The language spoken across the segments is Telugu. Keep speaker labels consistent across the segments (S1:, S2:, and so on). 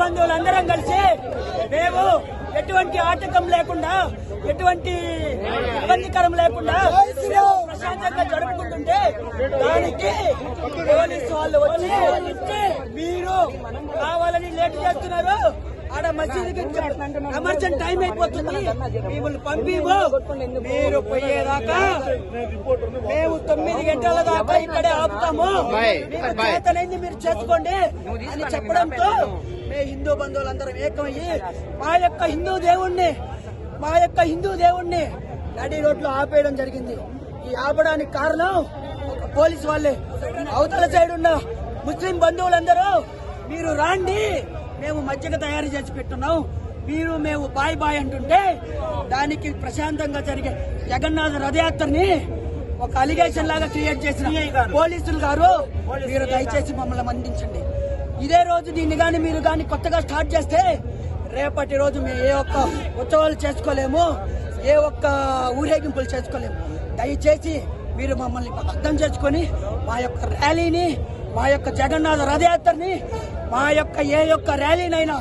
S1: బంధువులందరం కలిసి మేము ఎటువంటి ఆటంకం లేకుండా ఎటువంటి ఇబ్బందికరం లేకుండా ప్రశాంతంగా జరుపుకుంటుంటే దానికి పోలీసు వాళ్ళు వచ్చి మీరు కావాలని లేట్ చేస్తున్నారు, ఆడ మసీదుకి ఎమర్జెంట్ టైం అయిపోతుంది, మిమ్మల్ని పంపివు, మీరు పోయేదాకా మేము 9 గంటల దాకా ఇక్కడే ఆపుతాము, మీకు చేతనైంది మీరు చేసుకోండి అని చెప్పడంతో మేము హిందూ బంధువులందరం ఏకమయ్యి మా యొక్క హిందూ దేవుణ్ణి నడి రోడ్లో ఆపేయడం జరిగింది. ఈ ఆపడానికి కారణం పోలీసు వాళ్ళే. అవతల సైడ్ ఉన్న ముస్లిం బంధువులందరూ మీరు రాండి, మేము మజ్జిగ తయారు చేసి పెట్టున్నాం, మేము బాయ్ అంటుంటే దానికి ప్రశాంతంగా జరిగే జగన్నాథ రథయాత్రని ఒక అలిగేషన్ లాగా క్రియేట్ చేసిన పోలీసులు గారు మీరు దయచేసి మమ్మల్ని మందించండి. ఇదే రోజు దీన్ని మీరు కానీ కొత్తగా స్టార్ట్ చేస్తే రేపటి రోజు మేము ఏ ఒక్క ఉత్సవాలు చేసుకోలేము, ఏ ఒక్క ఊరేగింపులు చేసుకోలేము. దయచేసి మీరు మమ్మల్ని అర్థం చేసుకొని మా యొక్క ర్యాలీని, మా యొక్క జగన్నాథ రథయాత్రని, మా యొక్క ఏ యొక్క ర్యాలీనైనా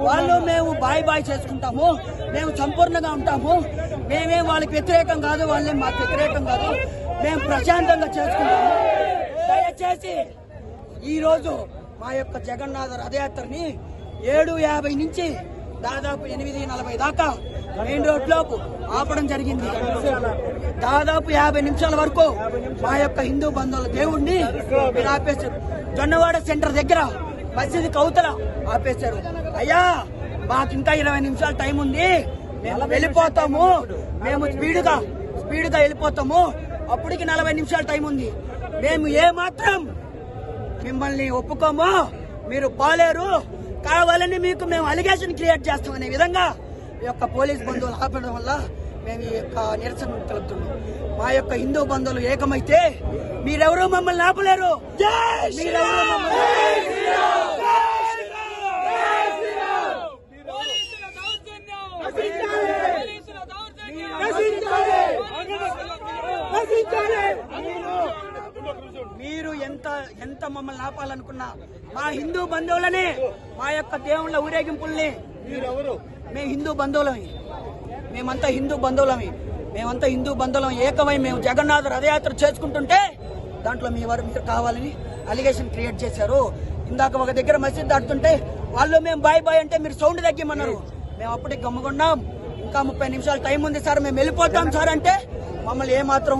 S1: వాళ్ళు మేము బాయ్ చేసుకుంటాము, మేము సంపూర్ణంగా ఉంటాము, మేమేం వాళ్ళకి వ్యతిరేకం కాదు, వాళ్ళేం మాకు వ్యతిరేకం కాదు, మేము ప్రశాంతంగా చేసుకుంటాము. దయచేసి ఈరోజు మా యొక్క జగన్నాథ రథయాత్రని 7:50 నుంచి దాదాపు 8:40 దాకా మెయిన్ రోడ్ లోపు ఆపడం జరిగింది. దాదాపు 50 నిమిషాల వరకు మా యొక్క హిందూ బంధువుల దేవుణ్ణి మీరు ఆపేశారు. జొన్నవాడ సెంటర్ దగ్గర మసీదు కౌతల ఆపేశారు. అయ్యా మాకు ఇంకా 20 నిమిషాల టైం ఉంది, మేము వెళ్ళిపోతాము, మేము స్పీడ్గా వెళ్ళిపోతాము, అప్పటికి 40 నిమిషాల టైం ఉంది, మేము ఏమాత్రం మిమ్మల్ని ఒప్పుకోము, మీరు బాలేరు, కావాలని మీకు మేము అలిగేషన్ క్రియేట్ చేస్తామనే విధంగా ఈ యొక్క పోలీస్ బంధువులు ఆపడం వల్ల మేము ఈ యొక్క నిరసన తెలుపుతున్నాం. మా యొక్క హిందూ బంధువులు ఏకమైతే మీరెవరూ మమ్మల్ని ఆపలేరు. మీరు ఎంత మమ్మల్ని ఆపాలనుకున్నా మా హిందూ బంధువులని, మా యొక్క దేవుళ్ళ ఊరేగింపుల్ని, మేము హిందూ బంధువులమే, మేమంతా హిందూ బంధువులం ఏకమై మేము జగన్నాథ రథయాత్ర చేసుకుంటుంటే దాంట్లో మీరు కావాలని అలిగేషన్ క్రియేట్ చేశారు. ఇందాక ఒక దగ్గర మసీద్ దాటుతుంటే వాళ్ళు మేము బాయ్ అంటే మీరు సౌండ్ తగ్గిమన్నారు. మేము అప్పటికి గమ్ముకున్నాం, ఇంకా 30 నిమిషాలు టైం ఉంది సార్, మేము వెళ్ళిపోతాం సార్ అంటే మమ్మల్ని ఏమాత్రం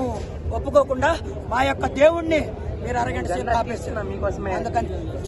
S1: ఒప్పుకోకుండా మా యొక్క దేవుణ్ణి మీరు అరగంట సేపు ఆపేస్తున్నారు. అందుకని